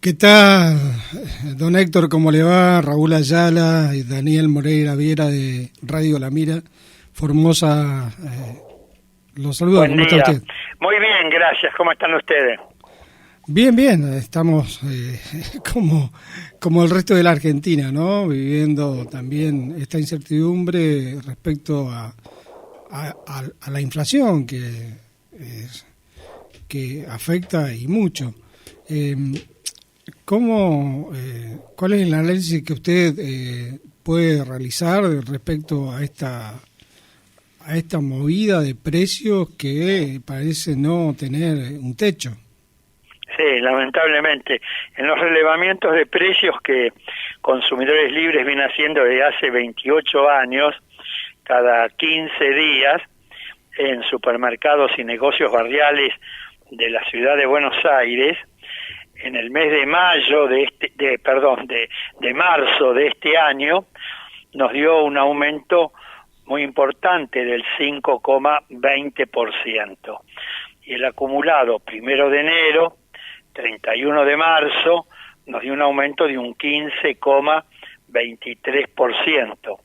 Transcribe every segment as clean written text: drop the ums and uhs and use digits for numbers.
¿Qué tal, don Héctor? ¿Cómo le va? Raúl Ayala y Daniel Moreira Viera de Radio La Mira. Formosa, los saludo. Buen ¿Cómo está día. usted? Muy bien, gracias. ¿Cómo están ustedes? Bien, bien. Estamos como el resto de la Argentina, ¿no? Viviendo también esta incertidumbre respecto a la inflación que afecta y mucho. ¿Cuál es el análisis que usted puede realizar respecto a esta movida de precios que parece no tener un techo? Sí, lamentablemente. En los relevamientos de precios que Consumidores Libres viene haciendo desde hace 28 años, cada 15 días, en supermercados y negocios barriales de la ciudad de Buenos Aires, en el mes de mayo de marzo de este año, nos dio un aumento muy importante del 5,20%. Y el acumulado 1 de enero, 31 de marzo, nos dio un aumento de un 15,23%.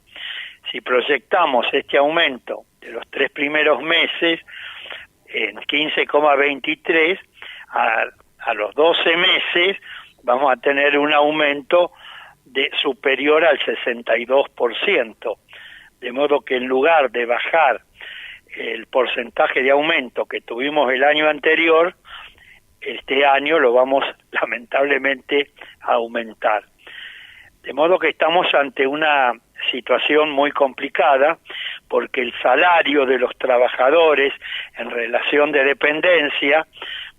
Si proyectamos este aumento de los 3 primeros meses en 15,23, a los 12 meses vamos a tener un aumento superior al 62%. De modo que en lugar de bajar el porcentaje de aumento que tuvimos el año anterior, este año lo vamos lamentablemente a aumentar. De modo que estamos ante una situación muy complicada, porque el salario de los trabajadores en relación de dependencia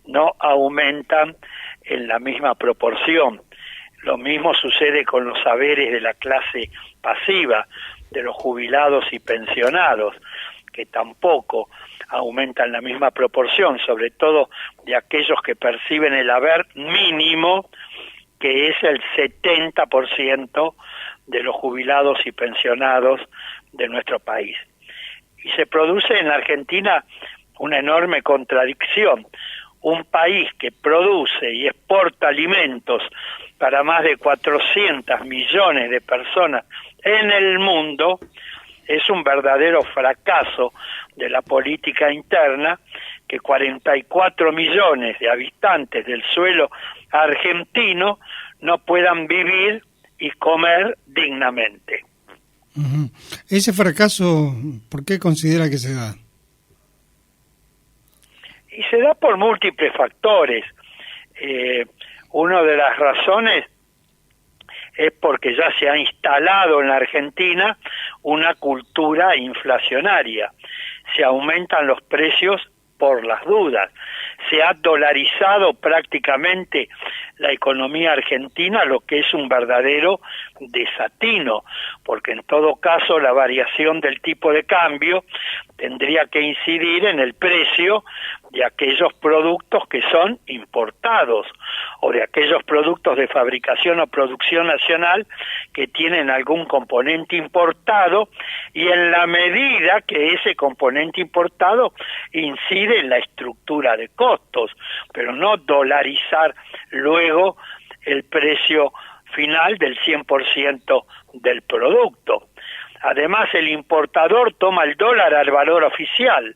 no aumentan en la misma proporción. Lo mismo sucede con los saberes de la clase pasiva, de los jubilados y pensionados, que tampoco aumentan la misma proporción, sobre todo de aquellos que perciben el haber mínimo, que es el 70% de los jubilados y pensionados de nuestro país. Y se produce en la Argentina una enorme contradicción. Un país que produce y exporta alimentos para más de 400 millones de personas en el mundo, es un verdadero fracaso de la política interna que 44 millones de habitantes del suelo argentino no puedan vivir y comer dignamente. Uh-huh. Ese fracaso, ¿por qué considera que se da? Y se da por múltiples factores. Una de las razones es porque ya se ha instalado en la Argentina una cultura inflacionaria. Se aumentan los precios por las dudas. Se ha dolarizado prácticamente la economía argentina, lo que es un verdadero desatino, porque en todo caso la variación del tipo de cambio tendría que incidir en el precio de aquellos productos que son importados o de aquellos productos de fabricación o producción nacional que tienen algún componente importado, y en la medida que ese componente importado incide en la estructura de costos, pero no dolarizar luego el precio final del 100% del producto. Además, el importador toma el dólar al valor oficial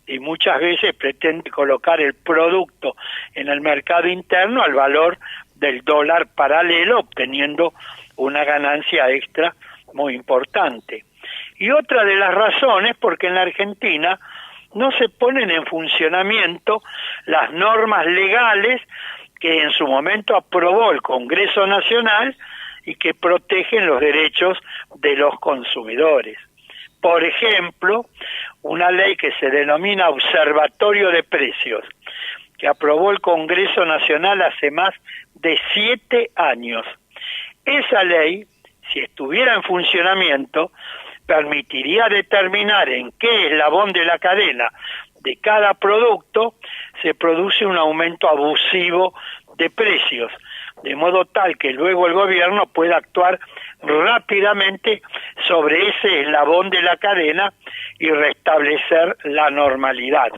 y muchas veces pretende colocar el producto en el mercado interno al valor del dólar paralelo, obteniendo una ganancia extra muy importante. Y otra de las razones, porque en la Argentina no se ponen en funcionamiento las normas legales que en su momento aprobó el Congreso Nacional y que protegen los derechos de los consumidores. Por ejemplo, una ley que se denomina Observatorio de Precios, que aprobó el Congreso Nacional hace más de 7 años. Esa ley, si estuviera en funcionamiento, permitiría determinar en qué eslabón de la cadena de cada producto se produce un aumento abusivo de precios, de modo tal que luego el gobierno pueda actuar rápidamente sobre ese eslabón de la cadena y restablecer la normalidad.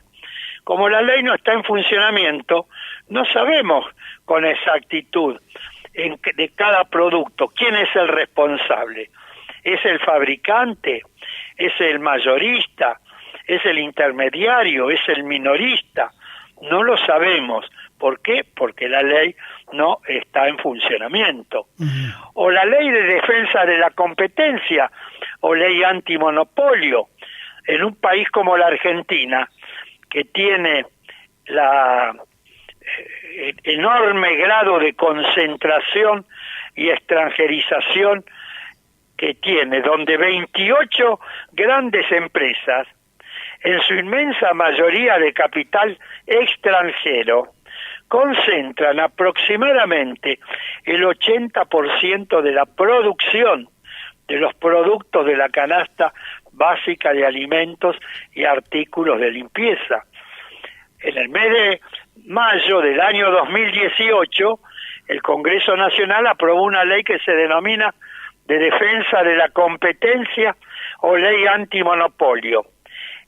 Como la ley no está en funcionamiento, no sabemos con exactitud de cada producto quién es el responsable. ¿Es el fabricante? ¿Es el mayorista? ¿Es el intermediario? ¿Es el minorista? No lo sabemos. ¿Por qué? Porque la ley no está en funcionamiento. O la ley de defensa de la competencia, o ley antimonopolio. En un país como la Argentina, que tiene el enorme grado de concentración y extranjerización que tiene, donde 28 grandes empresas, en su inmensa mayoría de capital extranjero, concentran aproximadamente el 80% de la producción de los productos de la canasta básica de alimentos y artículos de limpieza. En el mes de mayo del año 2018, el Congreso Nacional aprobó una ley que se denomina de defensa de la competencia o ley antimonopolio.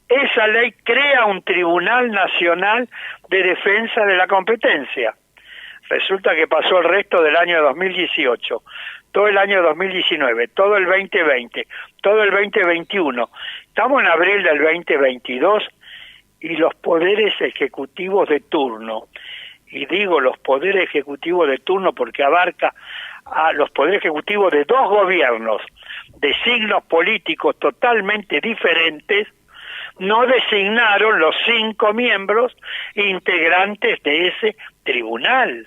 Esa ley crea un Tribunal Nacional de Defensa de la Competencia. Resulta que pasó el resto del año 2018, todo el año 2019, todo el 2020, todo el 2021. Estamos en abril del 2022 y los poderes ejecutivos de turno, y digo los poderes ejecutivos de turno porque abarca a los poderes ejecutivos de dos gobiernos de signos políticos totalmente diferentes, no designaron los 5 miembros integrantes de ese tribunal.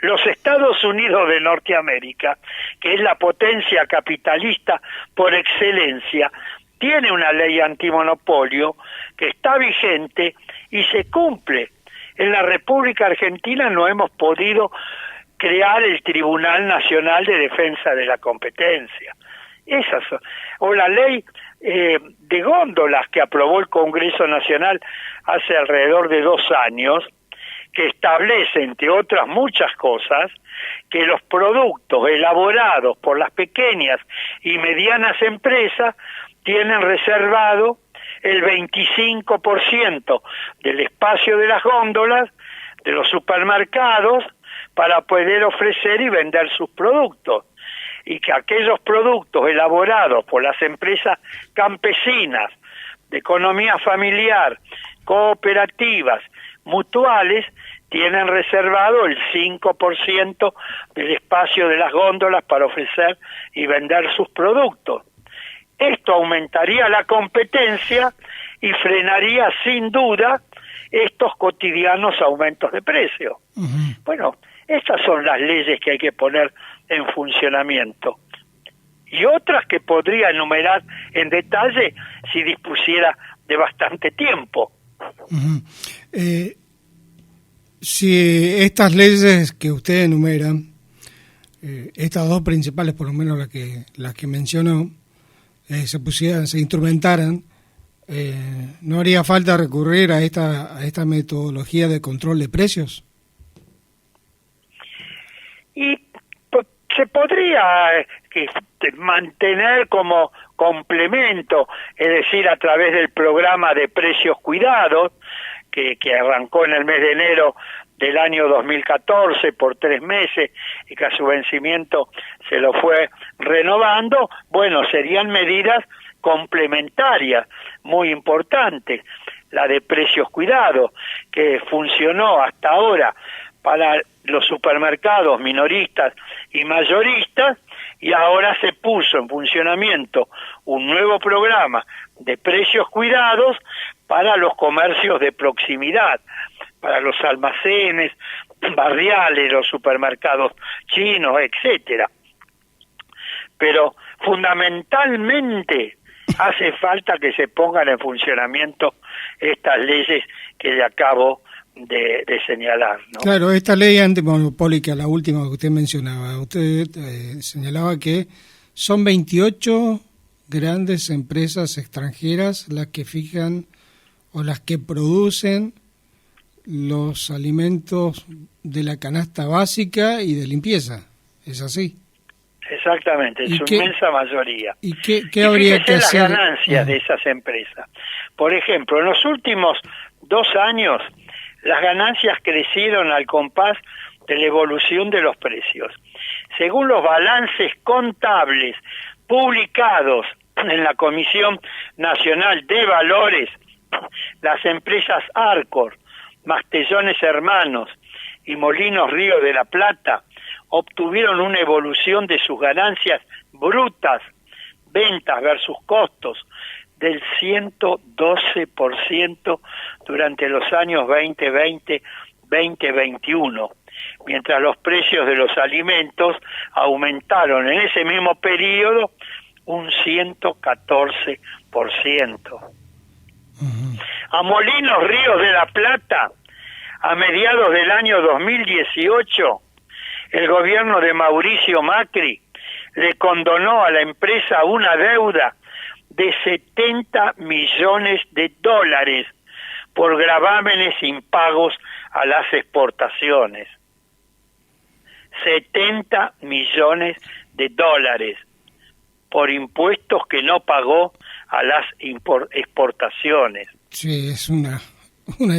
Los Estados Unidos de Norteamérica, que es la potencia capitalista por excelencia, tiene una ley antimonopolio que está vigente y se cumple. En la República Argentina no hemos podido crear el Tribunal Nacional de Defensa de la Competencia. O la ley de góndolas que aprobó el Congreso Nacional hace alrededor de 2 años, que establece, entre otras muchas cosas, que los productos elaborados por las pequeñas y medianas empresas tienen reservado el 25% del espacio de las góndolas de los supermercados para poder ofrecer y vender sus productos, y que aquellos productos elaborados por las empresas campesinas, de economía familiar, cooperativas, mutuales, tienen reservado el 5% del espacio de las góndolas para ofrecer y vender sus productos. Esto aumentaría la competencia y frenaría sin duda estos cotidianos aumentos de precio. Bueno, estas son las leyes que hay que poner en funcionamiento. Y otras que podría enumerar en detalle si dispusiera de bastante tiempo. Si estas leyes que usted enumera, estas dos principales, por lo menos las que mencionó, se instrumentaran, ¿no haría falta recurrir a esta metodología de control de precios? Y se podría mantener como complemento, es decir, a través del programa de precios cuidados, que arrancó en el mes de enero del año 2014 por 3 meses y que a su vencimiento se lo fue renovando. Bueno, serían medidas complementarias muy importantes. La de precios cuidados, que funcionó hasta ahora para los supermercados minoristas y mayoristas, y ahora se puso en funcionamiento un nuevo programa de precios cuidados para los comercios de proximidad, para los almacenes barriales, los supermercados chinos, etcétera. Pero fundamentalmente hace falta que se pongan en funcionamiento estas leyes que le acabo de señalar, ¿no? Claro, esta ley antimonopólica, la última que usted mencionaba, usted señalaba que son 28 grandes empresas extranjeras las que fijan o las que producen los alimentos de la canasta básica y de limpieza, ¿es así? Exactamente, en su inmensa mayoría. ¿Y qué habría que hacer? Las ganancias de esas empresas. Por ejemplo, en los últimos 2 años, las ganancias crecieron al compás de la evolución de los precios. Según los balances contables publicados en la Comisión Nacional de Valores, las empresas Arcor, Mastellones Hermanos y Molinos Río de la Plata obtuvieron una evolución de sus ganancias brutas, ventas versus costos, del 112% durante los años 2020-2021, mientras los precios de los alimentos aumentaron en ese mismo periodo un 114%. A Molinos Ríos de la Plata, a mediados del año 2018, el gobierno de Mauricio Macri le condonó a la empresa una deuda de $70 millones por gravámenes impagos a las exportaciones. $70 millones por impuestos que no pagó a las exportaciones. Sí, es una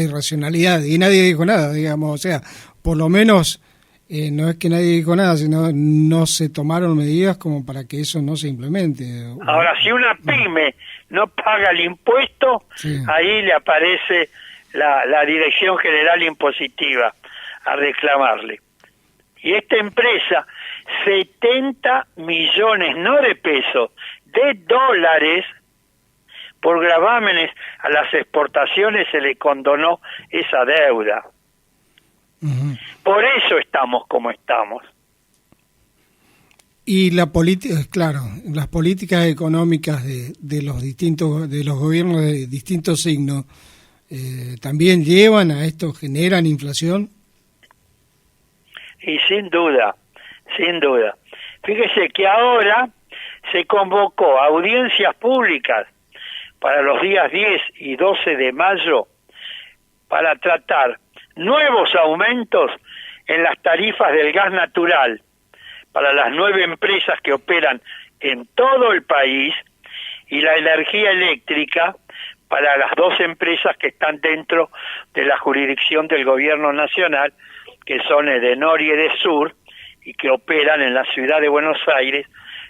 irracionalidad y nadie dijo nada, digamos, o sea, por lo menos no es que nadie dijo nada, sino no se tomaron medidas como para que eso no se implemente. Ahora, si una pyme no paga el impuesto, sí, ahí le aparece la Dirección General Impositiva a reclamarle. Y esta empresa, 70 millones, no de pesos, de dólares, por gravámenes a las exportaciones se le condonó esa deuda. Por eso estamos como estamos. Y la política, claro, las políticas económicas de los gobiernos de distintos signos también llevan a esto, generan inflación. Y sin duda. Fíjese que ahora se convocó a audiencias públicas para los días 10 y 12 de mayo para tratar nuevos aumentos en las tarifas del gas natural para las 9 empresas que operan en todo el país y la energía eléctrica para las 2 empresas que están dentro de la jurisdicción del gobierno nacional, que son Edenor y Edesur, y que operan en la ciudad de Buenos Aires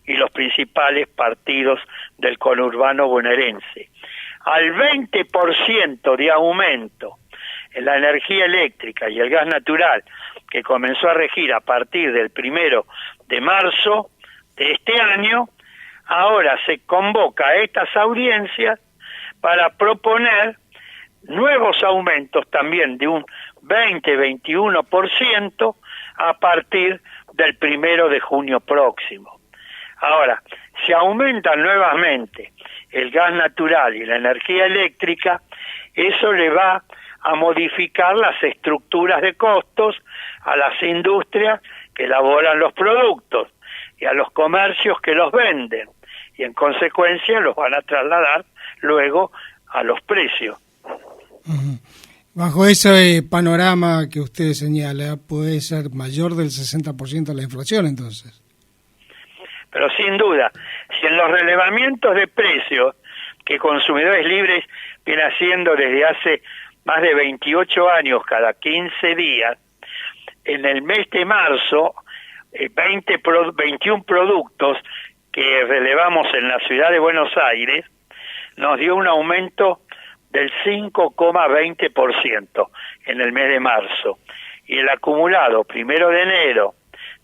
y los principales partidos del conurbano bonaerense. Al 20% de aumento en la energía eléctrica y el gas natural, que comenzó a regir a partir del 1 de marzo de este año, ahora se convoca a estas audiencias para proponer nuevos aumentos también de un 20-21% a partir del 1 de junio próximo. Ahora, si aumentan nuevamente el gas natural y la energía eléctrica, eso le va a modificar las estructuras de costos a las industrias que elaboran los productos y a los comercios que los venden, y en consecuencia los van a trasladar luego a los precios. Bajo ese panorama que usted señala, puede ser mayor del 60% la inflación, entonces. Pero sin duda, si en los relevamientos de precios que Consumidores Libres viene haciendo desde hace más de 28 años, cada 15 días, en el mes de marzo, 21 productos que relevamos en la ciudad de Buenos Aires, nos dio un aumento del 5,20% en el mes de marzo. Y el acumulado 1 de enero,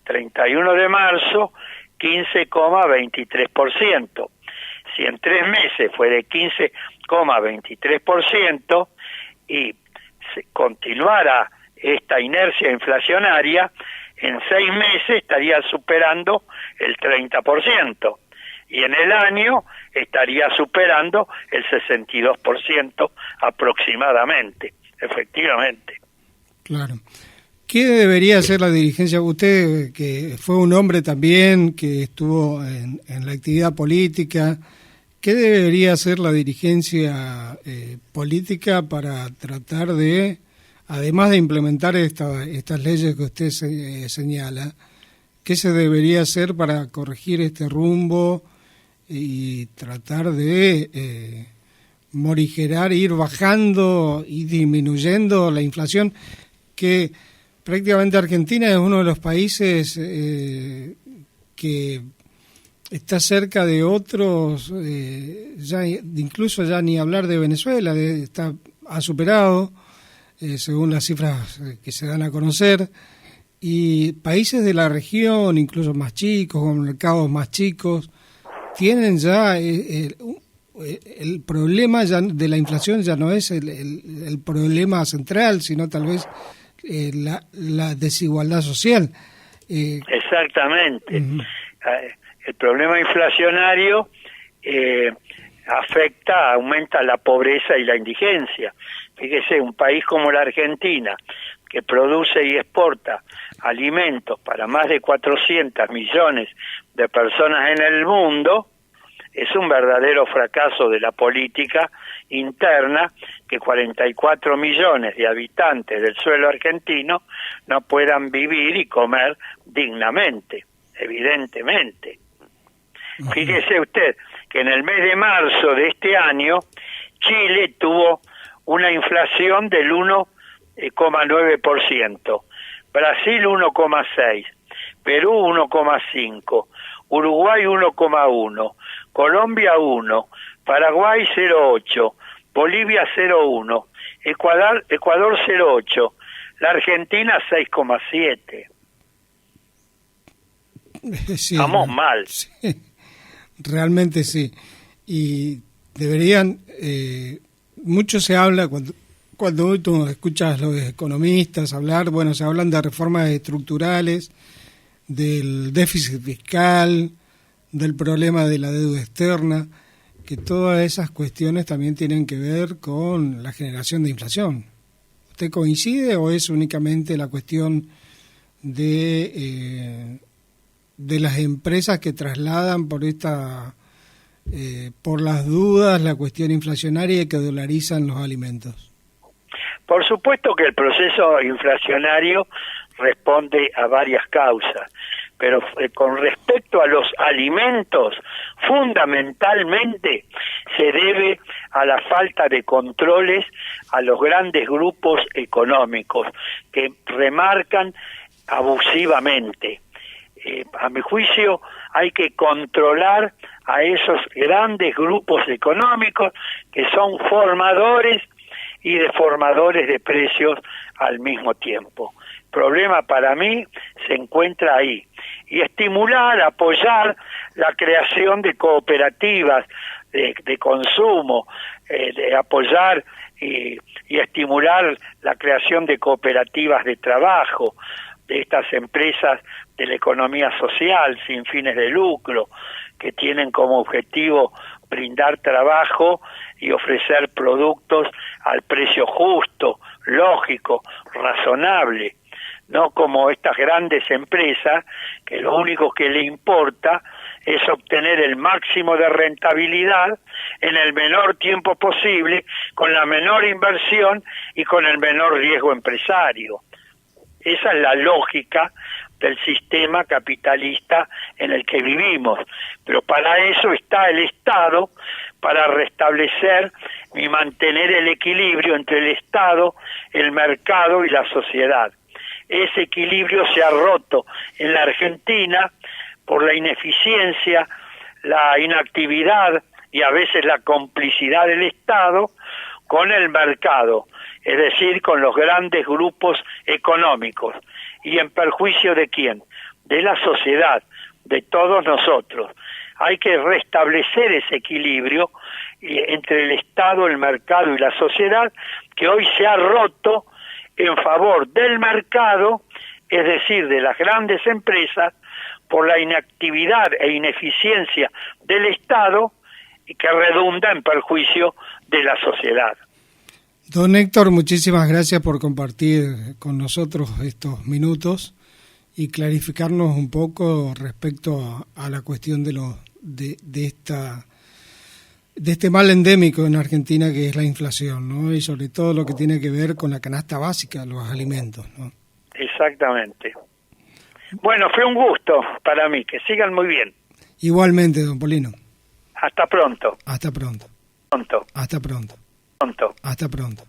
31 de marzo, 15,23%. Si en 3 meses fue de 15,23% y continuara esta inercia inflacionaria, en 6 meses estaría superando el 30%. Y en el año estaría superando el 62% aproximadamente, efectivamente. Claro. ¿Qué debería hacer la dirigencia? Usted, que fue un hombre también, que estuvo en la actividad política, ¿qué debería hacer la dirigencia política para tratar de, además de implementar estas leyes que usted señala, qué se debería hacer para corregir este rumbo y tratar de morigerar, ir bajando y disminuyendo la inflación, que prácticamente Argentina es uno de los países que está cerca de otros, incluso ya ni hablar de Venezuela, ha superado, según las cifras que se dan a conocer, y países de la región, incluso más chicos, con mercados más chicos, tienen ya el problema ya de la inflación ya no es el problema central, sino tal vez la desigualdad social. Exactamente. El problema inflacionario aumenta la pobreza y la indigencia. Fíjese, un país como la Argentina, que produce y exporta alimentos para más de 400 millones de personas en el mundo, es un verdadero fracaso de la política interna que 44 millones de habitantes del suelo argentino no puedan vivir y comer dignamente, evidentemente. Fíjese usted que en el mes de marzo de este año Chile tuvo una inflación del 1,9%, Brasil 1,6%, Perú 1,5%, Uruguay 1,1%, Colombia 1%, Paraguay 0,8%, Bolivia 0,1%, Ecuador 0,8%, la Argentina 6,7%. Sí, estamos mal. Sí, realmente sí. Y deberían, mucho se habla cuando tú escuchas a los economistas hablar, se hablan de reformas estructurales, del déficit fiscal, del problema de la deuda externa, que todas esas cuestiones también tienen que ver con la generación de inflación. ¿Usted coincide o es únicamente la cuestión de las empresas que trasladan por las dudas la cuestión inflacionaria y que dolarizan los alimentos? Por supuesto que el proceso inflacionario responde a varias causas, pero con respecto a los alimentos, fundamentalmente se debe a la falta de controles a los grandes grupos económicos que remarcan abusivamente. A mi juicio hay que controlar a esos grandes grupos económicos que son formadores y deformadores de precios al mismo tiempo. El problema para mí se encuentra ahí. Y estimular, apoyar la creación de cooperativas de consumo, de apoyar y estimular la creación de cooperativas de trabajo, de estas empresas de la economía social sin fines de lucro, que tienen como objetivo brindar trabajo y ofrecer productos al precio justo, lógico, razonable, no como estas grandes empresas que lo único que le importa es obtener el máximo de rentabilidad en el menor tiempo posible, con la menor inversión y con el menor riesgo empresario. Esa es la lógica del sistema capitalista en el que vivimos, pero para eso está el Estado, para restablecer y mantener el equilibrio entre el Estado, el mercado y la sociedad. Ese equilibrio se ha roto en la Argentina por la ineficiencia, la inactividad y a veces la complicidad del Estado con el mercado, es decir, con los grandes grupos económicos. ¿Y en perjuicio de quién? De la sociedad, de todos nosotros. Hay que restablecer ese equilibrio entre el Estado, el mercado y la sociedad, que hoy se ha roto en favor del mercado, es decir, de las grandes empresas, por la inactividad e ineficiencia del Estado, y que redunda en perjuicio de la sociedad. Don Héctor, muchísimas gracias por compartir con nosotros estos minutos y clarificarnos un poco respecto a la cuestión de este mal endémico en Argentina, que es la inflación, ¿no? Y sobre todo lo que tiene que ver con la canasta básica, los alimentos, ¿no? Exactamente. Bueno, fue un gusto para mí. Que sigan muy bien. Igualmente, don Polino. Hasta pronto. Hasta pronto. Pronto. Hasta pronto. Pronto. Hasta pronto.